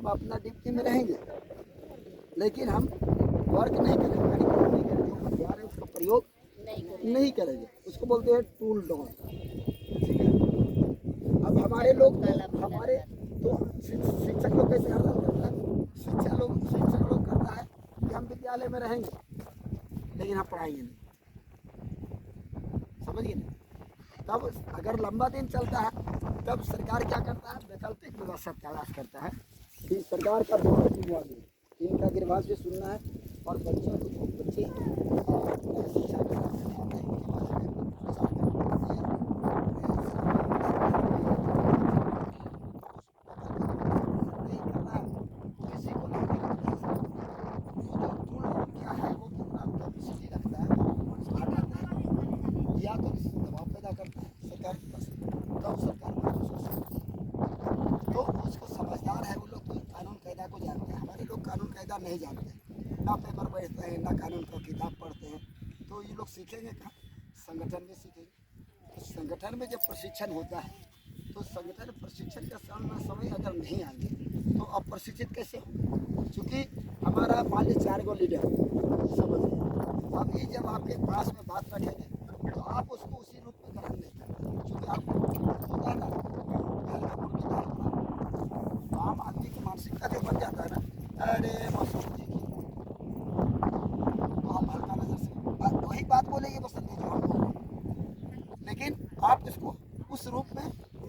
अपना ड्यूटी में रहेंगे, लेकिन हम वर्क नहीं करेंगे, कार्यक्रम नहीं करेंगे, जो हथियार है उसका प्रयोग नहीं करेंगे। उसको बोलते हैं टूल डॉन। ठीक है, अब हमारे लोग हमारे तो शिक्षक लोग कैसे हड़ताल करता है? शिक्षक लोग करता है कि हम विद्यालय में रहेंगे लेकिन हम पढ़ाएंगे नहीं, समझिए ना। तब अगर लंबा दिन चलता है तब सरकार क्या करता है? वैकल्पिक व्यवस्था तलाश करता है कि सरकार का इनका गिरवाज भी सुनना है और बच्चे शिक्षा का या तो दबाव पैदा करता है सरकार के पास, तब सरकार तो उसको समझदार है वो लोग, तो कानून कायदा को जानते हैं। हमारे लोग कानून कायदा नहीं जानते, ना पेपर पढ़ते हैं, ना कानून का किताब पढ़ते हैं। तो ये लोग सीखेंगे कहाँ? संगठन में सीखेंगे। तो संगठन में जब प्रशिक्षण होता है तो संगठन प्रशिक्षण का समय अगर नहीं आएंगे तो अब प्रशिक्षित कैसे हो? क्योंकि हमारा मान लीजिए 4 गो लीडर समझ, अब ये जब आपके पास में बात रखेंगे तो आप उसको उसी रूप में ग्रहण नहीं करते, क्योंकि आपको होता है ना आम आदमी की मानसिकता जो बन जाता है ना, अरे बसंत जी की, तो हम हल्का नजर से वही बात बोलेंगे बसंत जी जो हम बोल रहे हैं, लेकिन आप इसको उस रूप में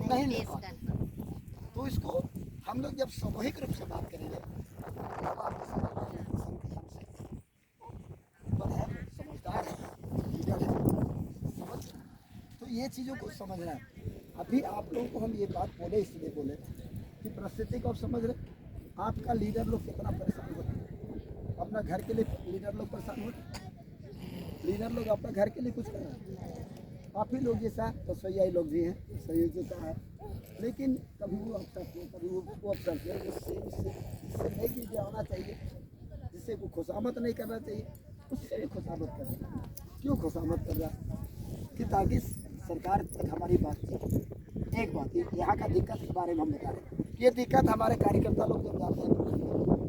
नहीं ले पाते। तो इसको हम लोग जब सामूहिक रूप से बात करेंगे तब आप समझदार है, लीडर है, समझ। तो ये चीज़ों को समझना है। अभी आप लोगों को हम ये बात बोले इसलिए बोले कि परिस्थिति को आप समझ रहे, आपका लीडर लोग कितना परेशान होता है, अपना घर के लिए लीडर लोग परेशान होते हैं, लीडर लोग अपना घर के लिए कुछ कर रहे हैं। काफ़ी लोग जैसा रसोईयाई लोग भी हैं, सहयोग जैसा है, लेकिन कभी वो अफसर थे, कभी वो अफसर थे, इससे नई चीज़ें आना चाहिए, जिससे वो खुशामद नहीं करना चाहिए, उससे भी खुशामद कर रहा है। क्यों खुशामद कर रहा है? कि ताकि सरकार तक हमारी बात चले। एक बात यहाँ का दिक्कत के बारे में हम बता रहे हैं, ये दिक्कत हमारे कार्यकर्ता लोग जब जाते हैं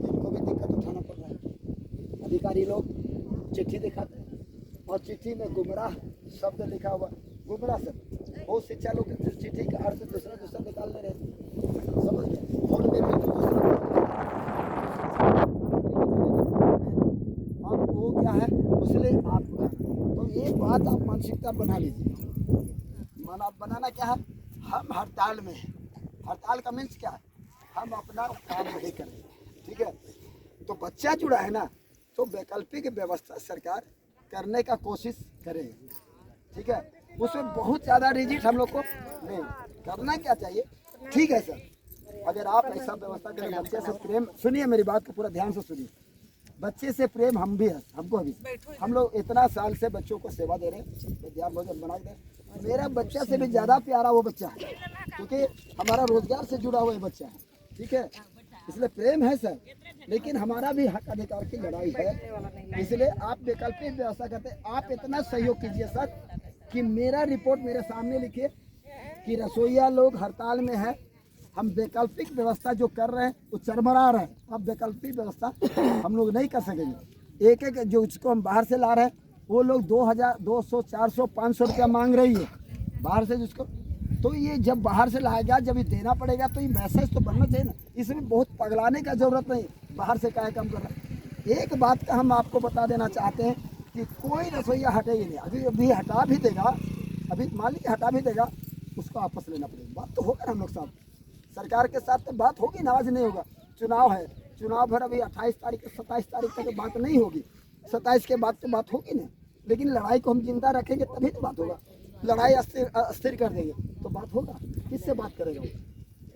इनको भी दिक्कत उठाना पड़ रहा है। अधिकारी लोग चिट्ठी दिखाते हैं और चिट्ठी में गुमराह शब्द लिखा हुआ, गुमराह शब्द, बहुत शिक्षा लोग चिट्ठी का अर्थ दूसरा निकाल ले रहे हैं, समझ गए। फोन में भी अब वो क्या है उसलिए आपको, तो एक बात आप मानसिकता बना लीजिए। मन आप बनाना क्या है? हम हड़ताल में हैं। हड़ताल का मीन्स क्या है? हम अपना काम नहीं कर रहे, ठीक है। तो बच्चा जुड़ा है ना, तो वैकल्पिक व्यवस्था सरकार करने का कोशिश करेगी, ठीक है। उसमें बहुत ज़्यादा रिजिट हम लोग को नहीं करना। क्या चाहिए? ठीक है सर, अगर आप ऐसा व्यवस्था करें, बच्चे से प्रेम, सुनिए मेरी बात को पूरा ध्यान से सुनिए, बच्चे से प्रेम हम भी है, हमको भी, हम लोग इतना साल से बच्चों को सेवा दे रहे हैं, विद्यालय भोजन बना दे। मेरा बच्चा से भी ज़्यादा प्यारा वो बच्चा है, क्योंकि हमारा रोजगार से जुड़ा हुआ बच्चा है, ठीक है। इसलिए प्रेम है सर, लेकिन हमारा भी हक अधिकार की लड़ाई है। इसलिए आप वैकल्पिक व्यवस्था करते, आप इतना सहयोग कीजिए सर कि मेरा रिपोर्ट मेरे सामने लिखिए कि रसोईया लोग हड़ताल में है, हम वैकल्पिक व्यवस्था जो कर रहे हैं वो चरमरा रहे हैं। अब वैकल्पिक व्यवस्था हम लोग नहीं कर सकेंगे। एक एक जो उसको हम बाहर से ला रहे हैं वो लोग 2000, 200, 400, 500 रुपया मांग रही है बाहर से जिसको। तो ये जब बाहर से लाएगा, जब ये देना पड़ेगा, तो ये मैसेज तो बनना चाहिए ना। इसमें बहुत पगलाने का जरूरत नहीं, बाहर से क्या कम करना। एक बात का हम आपको बता देना चाहते हैं कि कोई रसोईया हटेगी नहीं। अभी हटा भी देगा, अभी मान लीजिए हटा भी देगा, उसको वापस लेना पड़ेगा। बात तो होगा हम लोग साथ, सरकार के साथ तो बात होगी ना, आज नहीं होगा। चुनाव है, चुनाव भर अभी 28 तारीख 27 तारीख तक बात नहीं होगी, 27 के बाद तो बात होगी ना। लेकिन लड़ाई को हम जिंदा रखेंगे तभी तो बात होगा। लड़ाई अस्थिर कर देंगे तो बात होगा, किससे बात करेगा?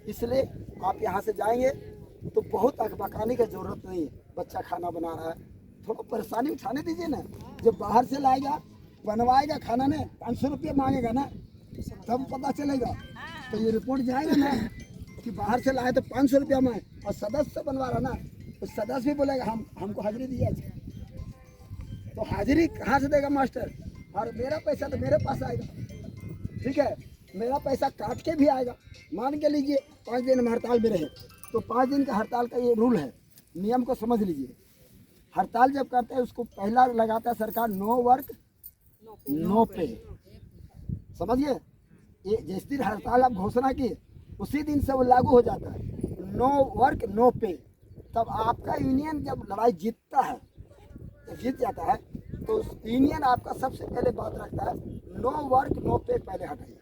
इसलिए आप यहाँ से जाएंगे तो बहुत अकबकाने की जरूरत नहीं है। बच्चा खाना बना रहा है, थोड़ा परेशानी उठाने दीजिए ना। जब बाहर से लाएगा, बनवाएगा खाना ने 500 रुपये मांगेगा ना, तब पता चलेगा। तो ये रिपोर्ट जाएगा ना कि बाहर से लाए तो 500 रुपया मांगे, और सदस्य बनवा रहा ना, तो सदस्य भी बोलेगा हमको हाजिरी दिया। तो हाजिरी कहाँ से देगा मास्टर? और मेरा पैसा तो मेरे पास आएगा, ठीक है। मेरा पैसा काट के भी आएगा। मान के लीजिए 5 दिन हम हड़ताल में रहे, तो 5 दिन का हड़ताल का ये रूल है, नियम को समझ लीजिए। हड़ताल जब करते हैं उसको पहला लगाता है सरकार नो वर्क नो पे, समझिए। ये जिस दिन हड़ताल आप घोषणा किए उसी दिन से वो लागू हो जाता है, नो वर्क नो पे। तब आपका यूनियन जब लड़ाई जीतता है, जब जीत जाता है तो यूनियन आपका सबसे पहले बात रखता है नो वर्क नो पे पहले हटाइए,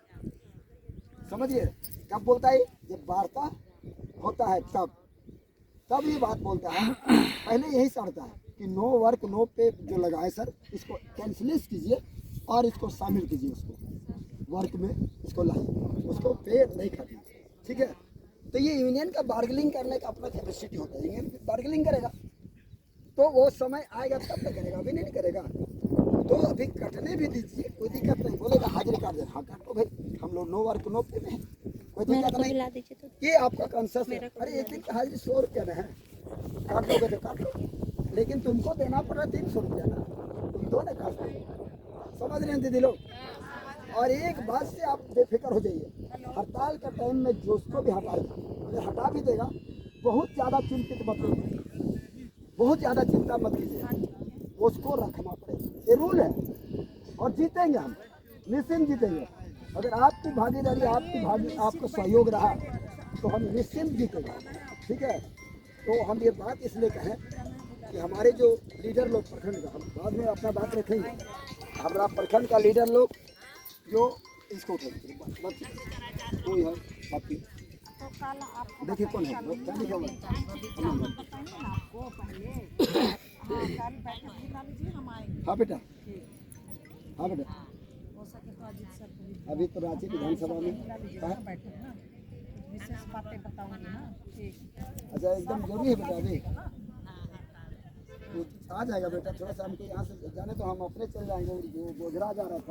समझिए। कब बोलता है? जब वार्ता होता है तब ये बात बोलता है। पहले यही चढ़ता है कि नो वर्क नो पे जो लगा है सर, इसको कैंसिलिस कीजिए और इसको शामिल कीजिए, उसको वर्क में इसको लाइए, उसको पे नहीं काटिए, ठीक है। तो ये यूनियन का बार्गेनिंग करने का अपना कैपेसिटी होता है, यूनियन बार्गेनिंग करेगा तो वो समय आएगा तब तक करेगा, अभी नहीं करेगा। तो अभी कटने भी दीजिए, कोई दिक्कत नहीं। बोलेगा हाजिरी काट दे, हाँ काटो भाई, हम लोग नो वर्क नो पे में, कोई दिक्कत नहीं। ये आपका कंसेस है। अरे एक दिन की हाजिरी 100 रुपया ना है, काट लोगे तो काट लो, लेकिन तुमको देना पड़ रहा 300 रुपया ना, तुम दो ना काट लो, समझ रहे हैं दीदी लोग। और एक बात से आप बेफिक्र हो जाइए, हड़ताल का टाइम में जो उसको भी हटाएगा, अगर हटा भी देगा, बहुत ज़्यादा चिंतित मत होइए, बहुत ज़्यादा चिंता मत कीजिए, उसको रखना पड़ेगा, ये रूल है। और जीतेंगे हम, निश्चिंत जीतेंगे। अगर आपकी भागीदारी, आपका सहयोग रहा तो हम निश्चिंत जीतेंगे, ठीक है। तो हम ये बात इसलिए कहें कि हमारे जो लीडर लोग प्रखंड का, हम बाद में अपना बात रखेंगे, हमारा प्रखंड का लीडर लोग जो इसको उठेंगे, कोई है आपकी, देखिए कौन है, हाँ बेटा, हाँ बेटा, अभी तो रांची विधानसभा में अच्छा एकदम जरूरी है बेटा, अभी आ जाएगा बेटा, थोड़ा सा हमको यहाँ से जाने तो हम अपने चल जाएंगे, जो गोजरा जा रहा था।